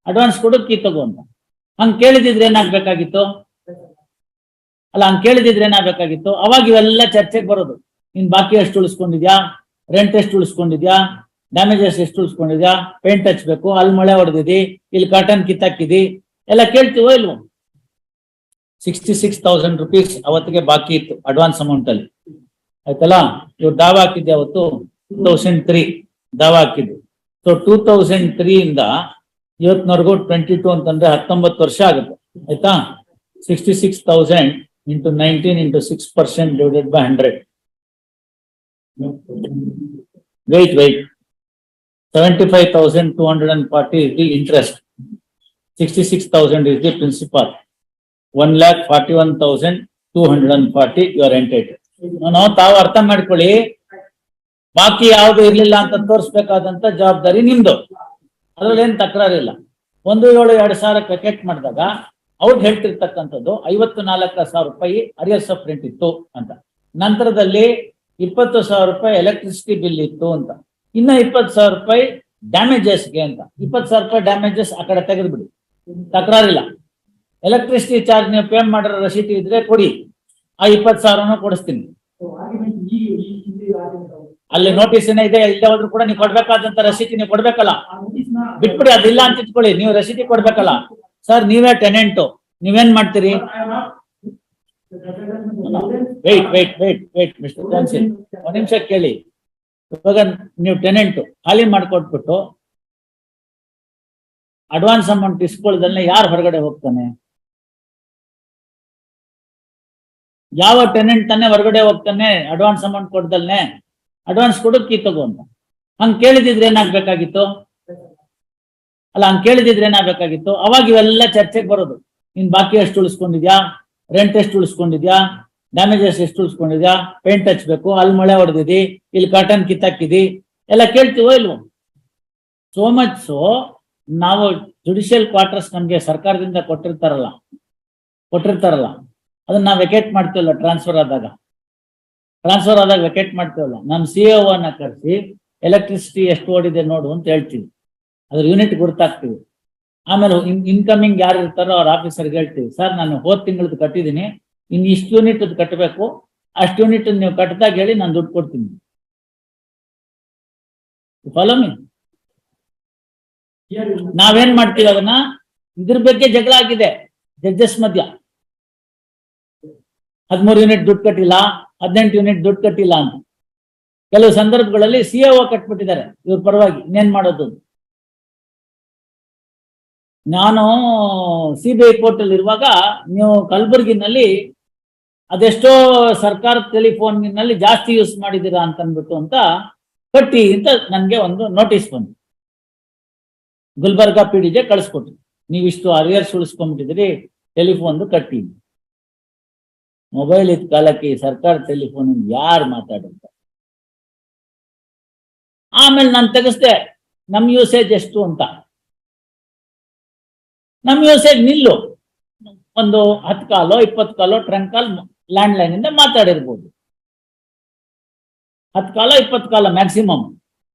Advance ಕೊಡು key ತಗೋ ಅಂತ. ಹಂಗ್ ಕೇಳಿದಿದ್ರೆ ಏನಾಗ್ಬೇಕಾಗಿತ್ತು? ಅಲ್ಲ, ಹಂಗ್ ಕೇಳಿದಿದ್ರೆ ಏನಾಗ್ಬೇಕಾಗಿತ್ತು? ಅವಾಗ ಇವೆಲ್ಲ ಚರ್ಚೆಗೆ ಬರೋದು. ನೀನ್ ಬಾಕಿ ಎಷ್ಟು ಉಳಿಸ್ಕೊಂಡಿದ್ಯಾ, ರೆಂಟ್ ಎಷ್ಟು ಉಳಿಸ್ಕೊಂಡಿದ್ಯಾ, ಡ್ಯಾಮೇಜಸ್ ಎಷ್ಟು ಉಳಿಸ್ಕೊಂಡಿದ್ಯಾ, ಪೇಂಟ್ ಹಚ್ಬೇಕು, ಅಲ್ಲಿ ಮಳೆ ಹೊಡೆದಿದಿ, ಇಲ್ಲಿ ಕಾಟನ್ ಕಿತ್ತಾಕಿದಿ, ಎಲ್ಲ ಕೇಳ್ತೀವೋ ಇಲ್ವೋ? 66,000 rupees ಅವತ್ತಿಗೆ ಬಾಕಿ ಇತ್ತು ಅಡ್ವಾನ್ಸ್ ಅಮೌಂಟ್ ಅಲ್ಲಿ, ಆಯ್ತಲ್ಲ. ಇವ್ರು ದಾವಾ ಹಾಕಿದ್ದೆ ಅವತ್ತು 2003 ದಾವಾ ಹಾಕಿದ್ದು. ಸೊ 2003 ಇಂದ ಇವತ್ತಿನವರೆಗೂ 22 ಅಂತಂದ್ರೆ 19 ವರ್ಷ ಆಗುತ್ತೆ, ಆಯ್ತಾ. 66,000 into 19 into 6% divided by 100. Wait. 75,240 is the interest. 66,000 is the principal. 1,41,240 you are entitled. ನಾವು ತಾವು ಅರ್ಥ ಮಾಡ್ಕೊಳ್ಳಿ, ಬಾಕಿ ಯಾವ್ದು ಇರ್ಲಿಲ್ಲ ಅಂತ ತೋರಿಸ್ಬೇಕಾದಂತ ಜವಾಬ್ದಾರಿ ನಿಮ್ದು, ಅದ್ರಲ್ಲಿ ಏನ್ ತಕರಾರಿಲ್ಲ. 1/7/2000 ಕ್ಯಾಕೆಟ್ ಮಾಡಿದಾಗ ಅವ್ರು ಹೇಳ್ತಿರ್ತಕ್ಕಂಥದ್ದು 54,000 ರೂಪಾಯಿ ಅರಿಯರ್ಸ್ ಆಫ್ ರೆಂಟ್ ಇತ್ತು ಅಂತ. ನಂತರದಲ್ಲಿ 20,000 ರೂಪಾಯಿ ಎಲೆಕ್ಟ್ರಿಸಿಟಿ ಬಿಲ್ ಇತ್ತು ಅಂತ, ಇನ್ನ 20,000 ರೂಪಾಯಿ ಡ್ಯಾಮೇಜಸ್ಗೆ ಅಂತ. 20,000 ರೂಪಾಯಿ ಡ್ಯಾಮೇಜಸ್ ಆ ಕಡೆ ತೆಗೆದ್ಬಿಡಿ, ತಕರಾರಿಲ್ಲ. ಎಲೆಕ್ಟ್ರಿಸಿಟಿ ಚಾರ್ಜ್ ನೀವು ಪೇ ಮಾಡಿರೋ ರಸೀಟಿ ಇದ್ರೆ ಕೊಡಿ, ಆ 20,000 ಕೊಡಿಸ್ತೀನಿ. ಅಲ್ಲಿ ನೋಟಿಸ್ ಏನೇ ಇದೆ, ಇಲ್ಲ ಹೋದ್ರು ಕೂಡ ನೀವು ಕೊಡ್ಬೇಕಾದಂತ ರಸೀಟಿ ನೀವು ಕೊಡ್ಬೇಕಲ್ಲ. ಬಿಟ್ಬಿಡಿ, ಅದಿಲ್ಲ ಅಂತ ಇಟ್ಕೊಳ್ಳಿ, ನೀವು ರಸೀಟಿ ಕೊಡ್ಬೇಕಲ್ಲ. ಸರ್ ನೀವೇ ಟೆನೆಂಟು, ನೀವೇನ್ ಮಾಡ್ತೀರಿ? ವೇಟ್ ಮಿಸ್ಟರ್ ಜಾನ್ಸನ್, ಒಂದ್ ನಿಮಿಷ ಕೇಳಿ. ಇವಾಗ ನೀವು ಟೆನೆಂಟು ಖಾಲಿ ಮಾಡ್ಕೊಟ್ಬಿಟ್ಟು ಅಡ್ವಾನ್ಸ್ ಅಮೌಂಟ್ ಇಸ್ಕೊಳ್ಳೋದನ್ನ ಯಾರು ಹೊರಗಡೆ ಹೋಗ್ತಾನೆ? ಯಾವ ಟೆನೆಂಟ್ ತಾನೆ ಹೊರಗಡೆ ಹೋಗ್ತಾನೆ ಅಡ್ವಾನ್ಸ್ ಅಮೌಂಟ್ ಕೊಡ್ದಲ್ನೆ? ಅಡ್ವಾನ್ಸ್ ಕೊಡು ಕೀ ತಗೋ ಅಂತ. ಹಂಗ್ ಕೇಳಿದಿದ್ರೆ ಏನಾಗ್ಬೇಕಾಗಿತ್ತು? ಅಲ್ಲ, ಹಂಗ್ ಕೇಳಿದಿದ್ರೆ ಏನಾಗ್ಬೇಕಾಗಿತ್ತು? ಅವಾಗ ಇವೆಲ್ಲ ಚರ್ಚೆಗೆ ಬರೋದು. ನೀನ್ ಬಾಕಿ ಎಷ್ಟು ಉಳಿಸ್ಕೊಂಡಿದ್ಯಾ, ರೆಂಟ್ ಎಷ್ಟು ಉಳಿಸ್ಕೊಂಡಿದ್ಯಾ, ಡ್ಯಾಮೇಜಸ್ ಎಷ್ಟು ಉಳಿಸ್ಕೊಂಡಿದ್ಯಾ, ಪೇಂಟ್ ಹಚ್ಬೇಕು, ಅಲ್ಲಿ ಮಳೆ ಹೊಡೆದಿದಿ, ಇಲ್ಲಿ ಕಾಟನ್ ಕಿತ್ತಾಕಿದಿ, ಎಲ್ಲ ಕೇಳ್ತೀವೋ ಇಲ್ವೋ? ಸೋ ಮಚ್ ಸೊ ನಾವು ಜುಡಿಷಿಯಲ್ ಕ್ವಾರ್ಟರ್ಸ್ ನಮ್ಗೆ ಸರ್ಕಾರದಿಂದ ಕೊಟ್ಟಿರ್ತಾರಲ್ಲ, ಅದನ್ನ ನಾವು ವೆಕೇಟ್ ಮಾಡ್ತೀವಲ್ಲ, ಟ್ರಾನ್ಸ್ಫರ್ ಆದಾಗ ವೆಕೇಟ್ ಮಾಡ್ತೀವಲ್ಲ, ನಮ್ಮ CEO ಅನ್ನ ಕರೆಸಿ ಎಲೆಕ್ಟ್ರಿಸಿಟಿ ಎಷ್ಟು ಓಡಿದೆ ನೋಡು ಅಂತ ಹೇಳ್ತೀವಿ, ಅದ್ರ ಯೂನಿಟ್ ಗುರ್ತಾಗ್ತೀವಿ. ಆಮೇಲೆ ಇನ್ಕಮಿಂಗ್ ಯಾರು ಇರ್ತಾರೋ ಅವ್ರ ಆಫೀಸರ್ಗೆ ಹೇಳ್ತೀವಿ, ಸರ್ ನಾನು ಹೋದ್ ತಿಂಗಳದ್ದು ಕಟ್ಟಿದ್ದೀನಿ, ಇನ್ನು ಇಷ್ಟು ಯೂನಿಟ್ ಕಟ್ಟಬೇಕು, ಅಷ್ಟು ಯೂನಿಟ್ ನೀವು ಕಟ್ಟಿದಾಗ ಹೇಳಿ ನಾನು ದುಡ್ಡು ಕೊಡ್ತೀನಿ. Follow me. ನಾವೇನ್ ಮಾಡ್ತೀವಿ ಅದನ್ನ, ಇದ್ರ ಬಗ್ಗೆ ಜಗಳ ಆಗಿದೆ ಜಡ್ಜಸ್ ಮಧ್ಯ. 13 ಯೂನಿಟ್ ದುಡ್ಡು ಕಟ್ಟಿಲ್ಲ, 18 ಯೂನಿಟ್ ದುಡ್ಡು ಕಟ್ಟಿಲ್ಲ ಅಂತ. ಕೆಲವು ಸಂದರ್ಭಗಳಲ್ಲಿ CEO ಕಟ್ಬಿಟ್ಟಿದ್ದಾರೆ ಇವ್ರ ಪರವಾಗಿ. ಇನ್ನೇನ್ ಮಾಡೋದು? ನಾನು CBI ಕೋರ್ಟ್ ಅಲ್ಲಿ ಇರುವಾಗ ನೀವು ಕಲಬುರ್ಗಿನಲ್ಲಿ ಅದೆಷ್ಟೋ ಸರ್ಕಾರದ ಟೆಲಿಫೋನ್ನಲ್ಲಿ ಜಾಸ್ತಿ ಯೂಸ್ ಮಾಡಿದ್ದೀರಾ ಅಂತ ಅಂದ್ಬಿಟ್ಟು ಅಂತ ಕಟ್ಟಿ ಅಂತ ನನ್ಗೆ ಒಂದು ನೋಟಿಸ್ ಬಂತು. ಗುಲ್ಬರ್ಗಾ PDಗೆ ಕಳಿಸ್ಕೊಟ್ರು, ನೀವಿಷ್ಟು ಅರಿಯರ್ಸ್ ಉಳಿಸ್ಕೊಂಡ್ಬಿಟ್ಟಿದ್ರಿ, ಟೆಲಿಫೋನ್ದು ಕಟ್ಟಿ. ಮೊಬೈಲ್ ಇದ್ದ ಕಾಲಕ್ಕೆ ಸರ್ಕಾರ ಟೆಲಿಫೋನ್ ಯಾರು ಮಾತಾಡುತ್ತಾರೆ? ಆಮೇಲೆ ನಾನು ತೆಗೆಸ್ದೆ ನಮ್ ಯೂಸೇಜ್ ಎಷ್ಟು ಅಂತ. ನಮ್ ಯೂಸೇಜ್ ನಿಲ್ಲು, ಒಂದು 10 ಕಾಲೋ 20 ಕಾಲೋ ಟ್ರಂಕ್ ಕಾಲ್ ಲ್ಯಾಂಡ್ ಲೈನ್ ಇಂದ ಮಾತಾಡಿರ್ಬೋದು. 10 ಕಾಲ 20 ಕಾಲ ಮ್ಯಾಕ್ಸಿಮಮ್.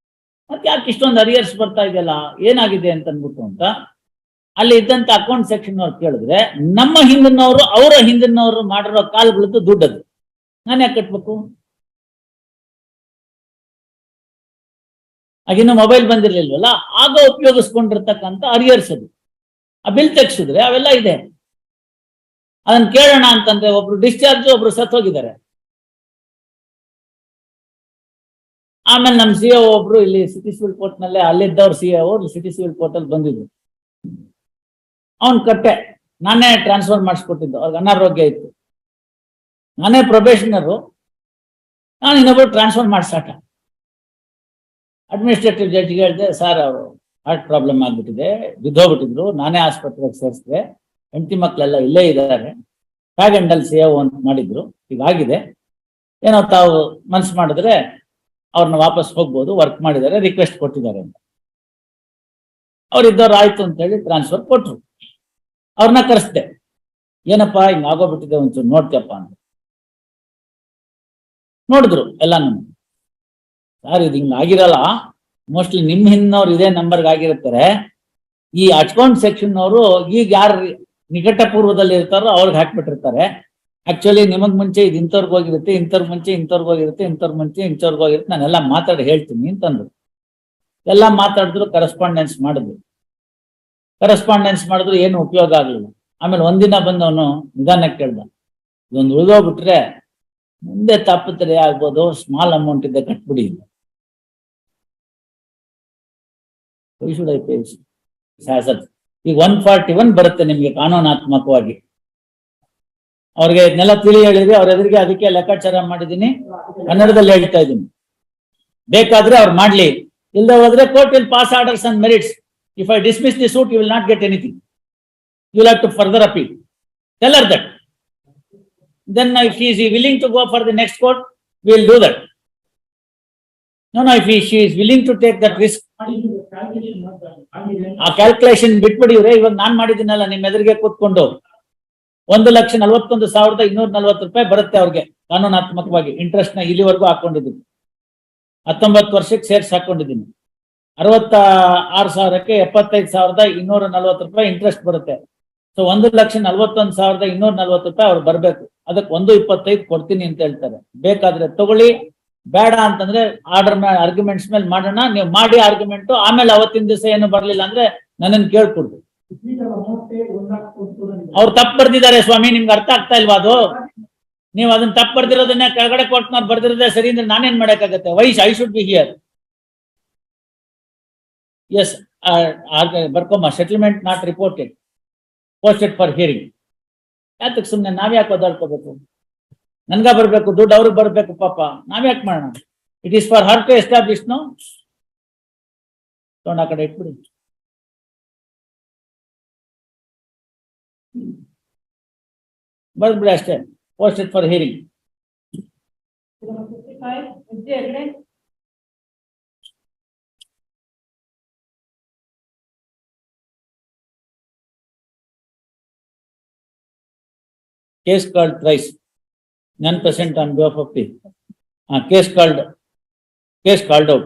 ಮತ್ತೆ ಯಾಕೆ ಇಷ್ಟೊಂದು ಅರಿಯರ್ಸ್ ಬರ್ತಾ ಇದೆಯಲ್ಲ, ಏನಾಗಿದೆ ಅಂತ ಅಂದ್ಬಿಟ್ಟು ಅಂತ ಅಲ್ಲಿ ಇದ್ದಂತ ಅಕೌಂಟ್ ಸೆಕ್ಷನ್ ಅವ್ರು ಕೇಳಿದ್ರೆ, ನಮ್ಮ ಹಿಂದಿನವರು ಅವರ ಹಿಂದಿನವರು ಮಾಡಿರೋ ಕಾಲ್ಗಳದ್ದು ದುಡ್ಡದು, ನಾನು ಯಾಕೆ ಕಟ್ಬೇಕು? ಆಗಿನ್ನೂ ಮೊಬೈಲ್ ಬಂದಿರ್ಲಿಲ್ವಲ್ಲ, ಆಗ ಉಪಯೋಗಿಸ್ಕೊಂಡಿರ್ತಕ್ಕಂಥ ಅರಿಯರ್ಸ್ ಅದು. ಆ ಬಿಲ್ ತೆಗ್ಸಿದ್ರೆ ಅವೆಲ್ಲ ಇದೆ. ಅದನ್ನ ಕೇಳೋಣ ಅಂತಂದ್ರೆ ಒಬ್ರು ಡಿಸ್ಚಾರ್ಜ್, ಒಬ್ರು ಸತ್ ಹೋಗಿದ್ದಾರೆ. ಆಮೇಲೆ ನಮ್ಮ CEO ಒಬ್ರು ಇಲ್ಲಿ ಸಿಟಿ ಸಿವಿಲ್ ಕೋರ್ಟ್ ನಲ್ಲೇ, ಅಲ್ಲಿದ್ದವ್ರು CEO ಸಿಟಿ ಸಿವಿಲ್ ಕೋರ್ಟ್ ಅಲ್ಲಿ ಬಂದಿದ್ರು. ಅವನ್ ಕಟ್ಟೆ, ನಾನೇ ಟ್ರಾನ್ಸ್ಫರ್ ಮಾಡಿಸ್ಕೊಟ್ಟಿದ್ದು, ಅವ್ರಿಗೆ ಅನಾರೋಗ್ಯ ಇತ್ತು, ನಾನೇ ಪ್ರೊಬೇಷನರು, ನಾನು ಇನ್ನೊಬ್ರು ಟ್ರಾನ್ಸ್ಫರ್ ಮಾಡಿಸಾಕ. ಅಡ್ಮಿನಿಸ್ಟ್ರೇಟಿವ್ ಜಡ್ಜ್ಗೆ ಹೇಳಿದೆ, ಸರ್ ಅವರು ಹಾರ್ಟ್ ಪ್ರಾಬ್ಲಮ್ ಆಗ್ಬಿಟ್ಟಿದೆ, ಬಿದ್ದೋಗ್ಬಿಟ್ಟಿದ್ರು, ನಾನೇ ಆಸ್ಪತ್ರೆಗೆ ಸೇರಿಸಿದೆ, ಹೆಂಡತಿ ಮಕ್ಕಳೆಲ್ಲ ಇಲ್ಲೇ ಇದ್ದಾರೆ, ಟ್ಯಾಗಂಡಲ್ CEO ಅಂತ ಮಾಡಿದ್ರು, ಹೀಗಾಗಿದೆ, ಏನೋ ತಾವು ಮನ್ಸು ಮಾಡಿದ್ರೆ ಅವ್ರನ್ನ ವಾಪಸ್ ಹೋಗ್ಬೋದು, ವರ್ಕ್ ಮಾಡಿದ್ದಾರೆ, ರಿಕ್ವೆಸ್ಟ್ ಕೊಟ್ಟಿದ್ದಾರೆ ಅಂತ. ಅವ್ರಿದ್ದವ್ರು ಆಯ್ತು ಅಂತ ಹೇಳಿ ಟ್ರಾನ್ಸ್ಫರ್ ಕೊಟ್ರು. ಅವ್ರನ್ನ ಕರೆಸ್ದೆ, ಏನಪ್ಪಾ ಹಿಂಗ ಆಗೋಗ್ಬಿಟ್ಟಿದೆ, ಒಂಚೂರು ನೋಡ್ತೀಯಪ್ಪ ಅಂತ. ನೋಡಿದ್ರು ಎಲ್ಲ. ಸರ್ ಇದು ಹಿಂಗ ಆಗಿರಲ್ಲ, ಮೋಸ್ಟ್ಲಿ ನಿಮ್ ಹಿಂದಿನವ್ರು ಇದೇ ನಂಬರ್ಗೆ ಆಗಿರ್ತಾರೆ, ಈ ಅಕೌಂಟ್ ಸೆಕ್ಷನ್ ಅವರು ಈಗ ಯಾರು ನಿಕಟ ಪೂರ್ವದಲ್ಲಿ ಇರ್ತಾರೋ ಅವ್ರಿಗೆ ಹಾಕ್ಬಿಟ್ಟಿರ್ತಾರೆ. ಆಕ್ಚುಲಿ ನಿಮಗ್ ಮುಂಚೆ ಇದು ಇಂಥವ್ರಿಗೆ ಹೋಗಿರುತ್ತೆ, ಇಂಥವ್ರ ಮುಂಚೆ ಇಂಥವ್ರಿಗೆ ಹೋಗಿರುತ್ತೆ, ಇಂಥವ್ರ ಮುಂಚೆ ಇಂಥವ್ರಿಗೆ ಹೋಗಿರುತ್ತೆ, ನಾನೆಲ್ಲ ಮಾತಾಡಿ ಹೇಳ್ತೀನಿ ಅಂತಂದ್ರು. ಎಲ್ಲ ಮಾತಾಡಿದ್ರು, ಕರೆಸ್ಪಾಂಡೆನ್ಸ್ ಮಾಡಿದ್ರು. ಕರೆಸ್ಪಾಂಡೆನ್ಸ್ ಮಾಡಿದ್ರು, ಏನು ಉಪಯೋಗ ಆಗ್ಲಿಲ್ಲ. ಆಮೇಲೆ ಒಂದಿನ ಬಂದವನು ನಿಧಾನಕ್ಕೆ ಕೇಳ್ದ, ಇದೊಂದು ಉಳಿದೋಗ್ಬಿಟ್ರೆ ಮುಂದೆ ತಾಪತ್ರೆ ಆಗ್ಬೋದು, ಸ್ಮಾಲ್ ಅಮೌಂಟ್ ಇದೆ ಕಟ್ಬಿಡಿ. ಈಗ 141 ಬರುತ್ತೆ ನಿಮ್ಗೆ ಕಾನೂನಾತ್ಮಕವಾಗಿ. ಅವ್ರಿಗೆ ಇದನ್ನೆಲ್ಲ ತಿಳಿ ಹೇಳಿದ್ರೆ ಅವ್ರ ಎದುರಿಗೆ ಅದಕ್ಕೆ ಲೆಕ್ಕಾಚಾರ ಮಾಡಿದೀನಿ, ಕನ್ನಡದಲ್ಲಿ ಹೇಳ್ತಾ ಇದ್ದೀನಿ. ಬೇಕಾದ್ರೆ ಅವ್ರು ಮಾಡ್ಲಿ, ಇಲ್ಲದೆ ಹೋದ್ರೆ court will pass orders and merits. If I dismiss the suit, you will not get anything. You will have to further appeal. Tell her that. Then if she is willing to go for the next court, we will do that. No, if she is willing to take that risk. ಆ calculation ಬಿಟ್ಬಿಡಿವ್ರೆ. ಇವಾಗ ನಾನ್ ಮಾಡಿದ್ದೀನಲ್ಲ ನಿಮ್ಮ ಎದುರಿಗೆ ಕೂತ್ಕೊಂಡು, 1,41,240 ರೂಪಾಯಿ ಬರುತ್ತೆ ಅವ್ರಿಗೆ ಕಾನೂನಾತ್ಮಕವಾಗಿ. Interest ನ ಇಲ್ಲಿವರೆಗೂ ಹಾಕೊಂಡಿದ್ದೀನಿ, 19 ವರ್ಷಕ್ಕೆ ಸೇರ್ಸಿ ಹಾಕೊಂಡಿದ್ದೀನಿ. 66,000ಕ್ಕೆ 75,240 ರೂಪಾಯಿ ಇಂಟ್ರೆಸ್ಟ್ ಬರುತ್ತೆ. ಸೊ 1,41,240 ರೂಪಾಯಿ ಅವ್ರು ಬರ್ಬೇಕು. ಅದಕ್ಕೆ 1.25 ಕೊಡ್ತೀನಿ ಅಂತ ಹೇಳ್ತಾರೆ. ಬೇಕಾದ್ರೆ ತಗೊಳ್ಳಿ, ಬೇಡ ಅಂತಂದ್ರೆ ಆರ್ಡರ್ ಮೇಲೆ ಆರ್ಗ್ಯುಮೆಂಟ್ಸ್ ಮೇಲೆ ಮಾಡೋಣ. ನೀವು ಮಾಡಿ ಆರ್ಗ್ಯುಮೆಂಟ್, ಆಮೇಲೆ ಅವತ್ತಿನ ದಿವಸ ಏನು ಬರ್ಲಿಲ್ಲ ಅಂದ್ರೆ ನನ್ನನ್ನು ಕೇಳ್ಕೊಡ್ದು. ಅವ್ರು ತಪ್ಪು ಬರ್ದಿದ್ದಾರೆ ಸ್ವಾಮಿ, ನಿಮ್ಗೆ ಅರ್ಥ ಆಗ್ತಾ ಇಲ್ವಾ ಅದು? ನೀವು ಅದನ್ನ ತಪ್ಪು ಬರ್ದಿರೋದನ್ನ ಕೆಳಗಡೆ ಕೊಟ್ಟು ಬರ್ದಿರೋದೇ ಸರಿ ಅಂದ್ರೆ ನಾನೇನ್ ಮಾಡಕ್ಕಾಗತ್ತೆ? I should be here. Yes, ಬರ್ಕೊಮ್ಮ, settlement not reported, posted for hearing. ಯಾತಕ್ಕೆ ಸುಮ್ಮನೆ ನಾವ್ಯಾಕೆ ಓದಾಡ್ಕೋಬೇಕು? ನನ್ಗ ಬರ್ಬೇಕು ದುಡ್ಡು, ಅವ್ರಿಗೆ ಬರ್ಬೇಕು ಪಾಪ, ನಾವ್ಯಾಕೆ ಮಾಡೋಣ? It is for her to establish. No, ತೊಗೊಂಡು ಆ ಕಡೆ ಇಟ್ಬಿಡಿ. ಬರ್ದ್ಬಿಡಿ ಅಷ್ಟೇ, posted for hearing. Case called thrice, none present on behalf of the case called out,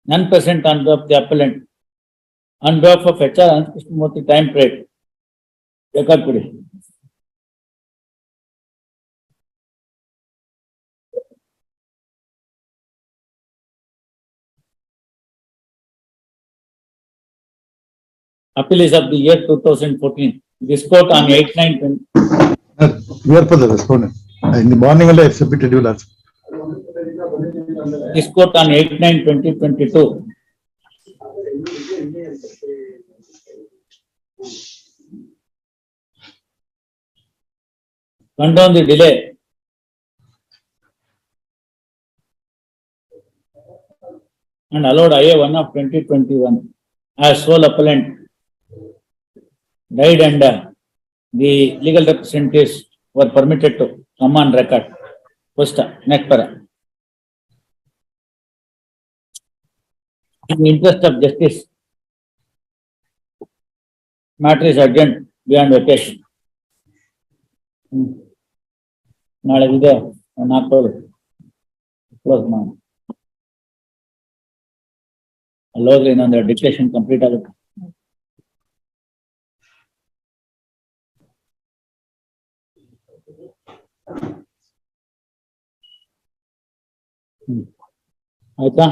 none present on behalf of the appellant, on behalf of HR Anantkrishna time period. Record kudi. Appeal is of the year 2014. This court on 8/9/20. We are for the respondent. In the morning, I submitted you last. This court on 8/9/2022. Condone the delay and allowed IA-1 of 2021 as sole appellant died and the legal representatives were permitted to come on record. First, next para. In the interest of justice, matter is urgent beyond vacation. ನಾಳೆ ಇದೆ, ನಾಲ್ಕು close ಮಾಡಿ ಅಲ್ಲೋದ್ರೆ ಇನ್ನೊಂದು dictation complete ಆಗುತ್ತೆ. ಆಯ್ತಾ?